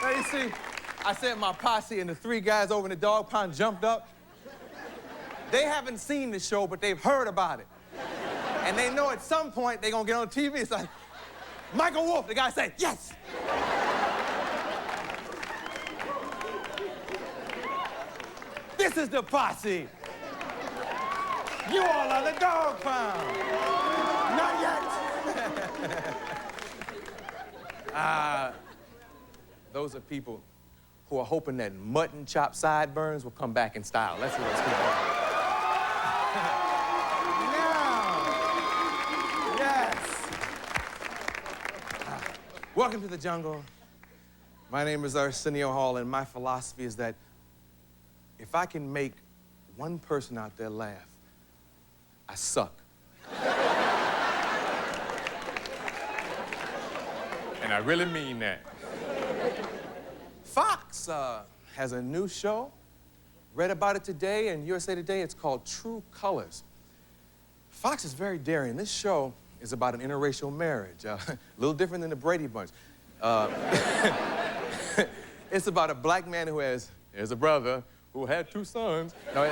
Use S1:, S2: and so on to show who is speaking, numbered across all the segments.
S1: Now, you see, I sent my posse and the 3 guys over in the dog pound jumped up. They haven't seen the show, but they've heard about it. And they know at some point they're gonna get on TV. It's like, Michael Wolff, the guy said, yes. This is the posse. You all are the dog pound. Not yet. Those are people who are hoping that mutton chop sideburns will come back in style. Let's see what's going on. Now, yes. Welcome to the jungle. My name is Arsenio Hall, and my philosophy is that if I can make one person out there laugh, I suck. And I really mean that. Fox has a new show. Read about it today in USA Today. It's called True Colors. Fox is very daring. This show is about an interracial marriage, a little different than the Brady Bunch. It's about a black man who has a brother who had 2 sons. No,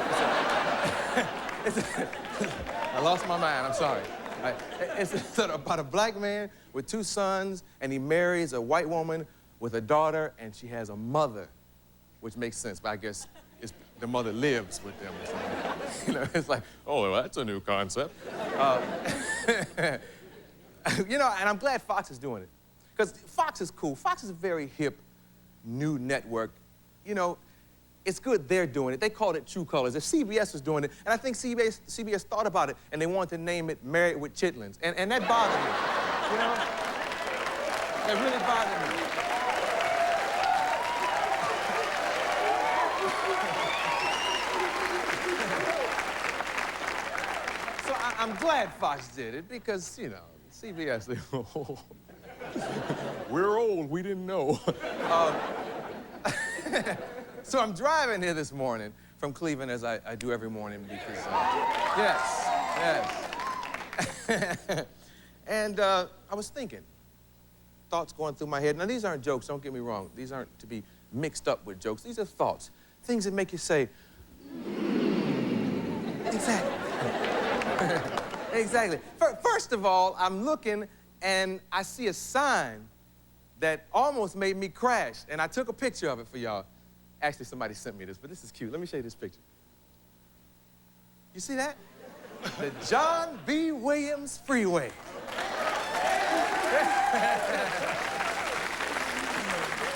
S1: I lost my mind, I'm sorry. It's about a black man with 2 sons, and he marries a white woman with a daughter, and she has a mother, which makes sense, but I guess the mother lives with them or something. You know, it's like, oh, well, that's a new concept. You know, and I'm glad Fox is doing it, because Fox is cool. Fox is a very hip, new network. You know, it's good they're doing it. They called it True Colors. If CBS was doing it, and I think CBS thought about it, and they wanted to name it Married with Chitlins, and that bothered me, you know? That really bothered me. So I'm glad Fox did it, because, you know, CBS, we're old, we didn't know. So I'm driving here this morning from Cleveland, as I do every morning, because, yes. And I was thinking, thoughts going through my head. Now, these aren't jokes, don't get me wrong. These aren't to be mixed up with jokes. These are thoughts, things that make you say, exactly. Exactly. First of all, I'm looking, and I see a sign that almost made me crash, and I took a picture of it for y'all. Actually, somebody sent me this, but this is cute. Let me show you this picture. You see that? The John B. Williams Freeway.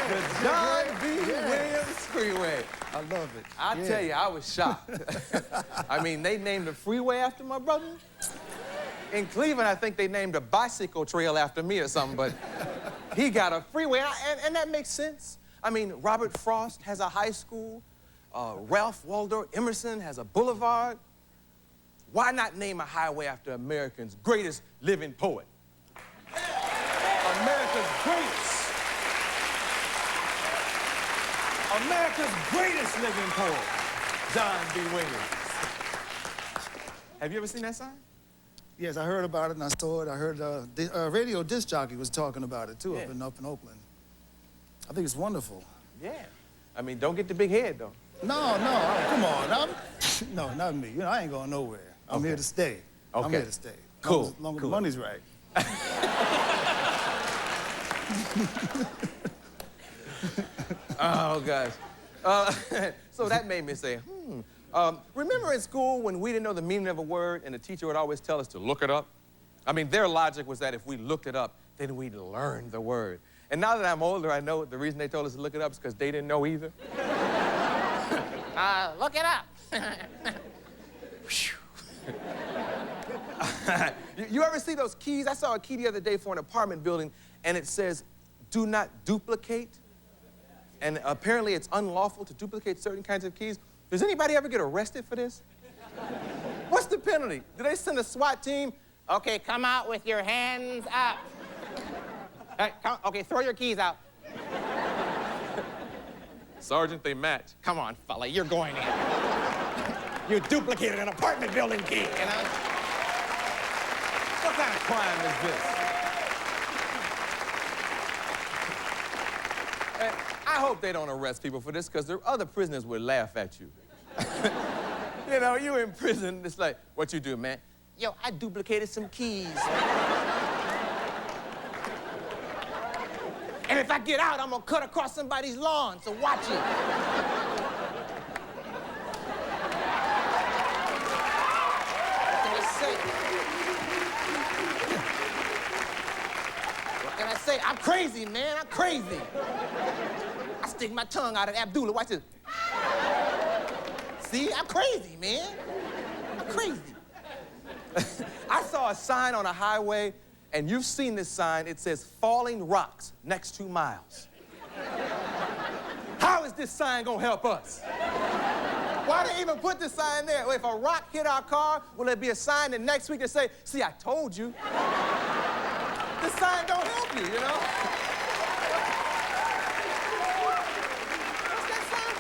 S1: The John B. Williams Freeway.
S2: I love it.
S1: I tell you, I was shocked. I mean, they named a freeway after my brother. In Cleveland, I think they named a bicycle trail after me or something, but he got a freeway, and that makes sense. I mean, Robert Frost has a high school. Ralph Waldo Emerson has a boulevard. Why not name a highway after America's greatest living poet? America's greatest living poet, John B. Williams. Have you ever seen that sign?
S2: Yes, I heard about it and I saw it. I heard the radio disc jockey was talking about it too, up in Oakland. I think it's wonderful.
S1: Yeah. I mean, don't get the big head, though.
S2: No, come on. No, not me. You know, I ain't going nowhere. I'm here to stay.
S1: Okay.
S2: I'm here to stay.
S1: Cool.
S2: As long as the money's right.
S1: Oh, gosh. So that made me say, remember in school when we didn't know the meaning of a word and the teacher would always tell us to look it up? I mean, their logic was that if we looked it up, then we'd learn the word. And now that I'm older, I know the reason they told us to look it up is because they didn't know either. Look it up. You ever see those keys? I saw a key the other day for an apartment building, and it says, do not duplicate. And apparently it's unlawful to duplicate certain kinds of keys. Does anybody ever get arrested for this? What's the penalty? Do they send a SWAT team? Okay, come out with your hands up. Hey, okay, throw your keys out. Sergeant, they match. Come on, fella, you're going in. You duplicated an apartment building key, you know? What kind of crime is this? I hope they don't arrest people for this, because the other prisoners would laugh at you. You know, you in prison, it's like, what you do, man? Yo, I duplicated some keys. And if I get out, I'm gonna cut across somebody's lawn, so watch it. What can I say? I'm crazy, man, I'm crazy. I stick my tongue out at Abdullah, watch this. See, I'm crazy, man. I'm crazy. I saw a sign on a highway, and you've seen this sign. It says, falling rocks next 2 miles. How is this sign gonna help us? Why they even put this sign there? Well, if a rock hit our car, will there be a sign the next week that say, see, I told you? This sign don't help you, you know? What's that sign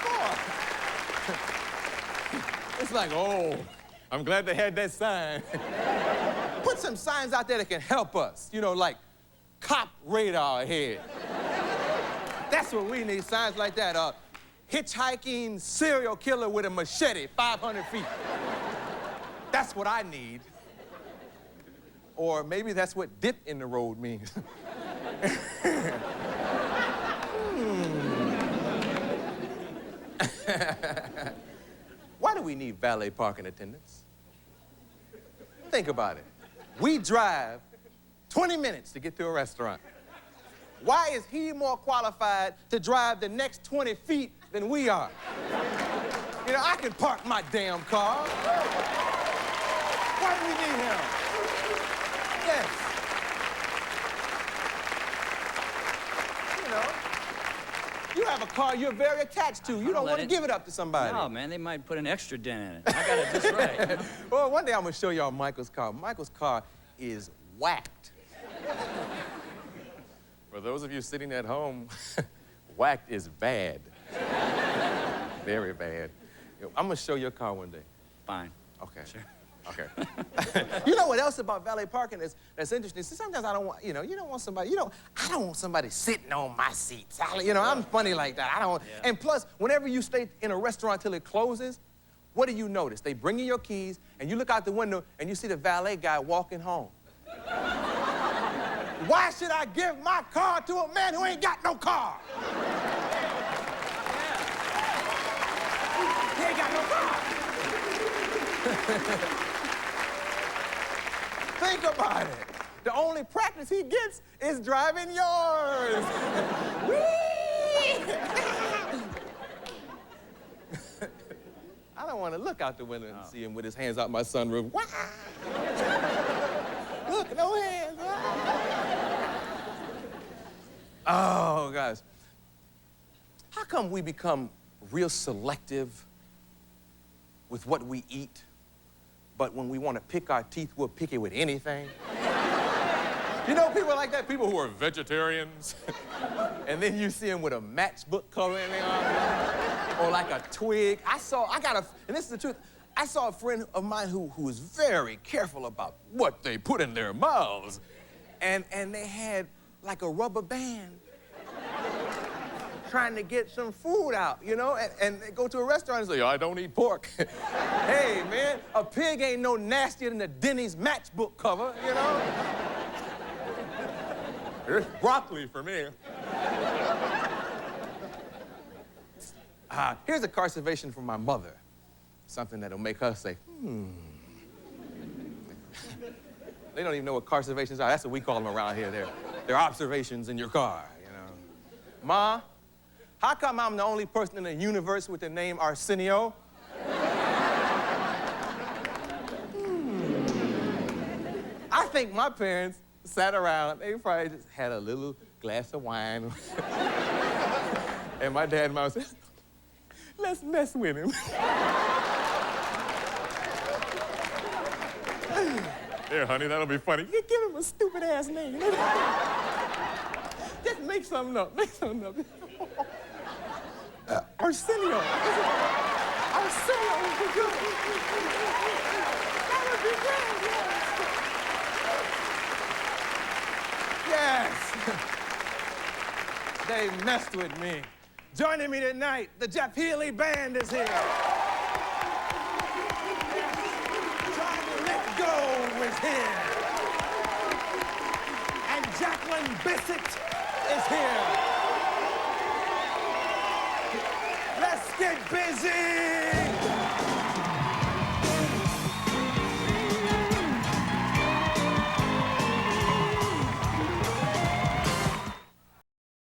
S1: for? It's like, oh, I'm glad they had that sign. Put some signs out there that can help us. You know, like cop radar ahead. That's what we need, signs like that. Hitchhiking serial killer with a machete, 500 feet. That's what I need. Or maybe that's what dip in the road means. Why do we need valet parking attendants? Think about it. We drive 20 minutes to get to a restaurant. Why is he more qualified to drive the next 20 feet than we are? You know, I can park my damn car. Why do we need him? Yes. You know, you have a car you're very attached to. You don't want to give it up to somebody.
S3: No, man, they might put an extra dent in it. I got it just right. You know?
S1: Well, one day I'm gonna show y'all Michael's car. Michael's car is whacked. For those of you sitting at home, whacked is bad. Very bad. I'm gonna show your car one day.
S3: Fine.
S1: Okay.
S3: Sure.
S1: Okay. You know what else about valet parking that's interesting? See, sometimes I don't want, you don't want somebody, I don't want somebody sitting on my seat. I'm funny like that. I don't. Yeah. And plus, whenever you stay in a restaurant till it closes, what do you notice? They bring you your keys, and you look out the window, and you see the valet guy walking home. Why should I give my car to a man who ain't got no car? He ain't got no car. Think about it. The only practice he gets is driving yours. I don't want to look out the window and see him with his hands out my sunroof. Look, no hands. Oh, guys. How come we become real selective with what we eat, but when we want to pick our teeth, we'll pick it with anything? You know people like that? People who are vegetarians. And then you see them with a matchbook cover in their arm, or like a twig. And this is the truth, I saw a friend of mine who was very careful about what they put in their mouths. And they had like a rubber band trying to get some food out, and they go to a restaurant and say, I don't eat pork. Hey, man, a pig ain't no nastier than a Denny's matchbook cover, It's broccoli for me. Here's a conservation from my mother. Something that'll make her say, They don't even know what conservations are. That's what we call them around here. They're observations in your car, Ma, how come I'm the only person in the universe with the name Arsenio? I think my parents sat around, they probably just had a little glass of wine. And my dad and mom said, let's mess with him. Here, honey, that'll be funny. You give him a stupid-ass name. Just make something up. Arsenio. Arsenio would be good. That would be good, yes. They messed with me. Joining me tonight, the Jeff Healey Band is here. Trying to Let Go is here. And Jacqueline Bissett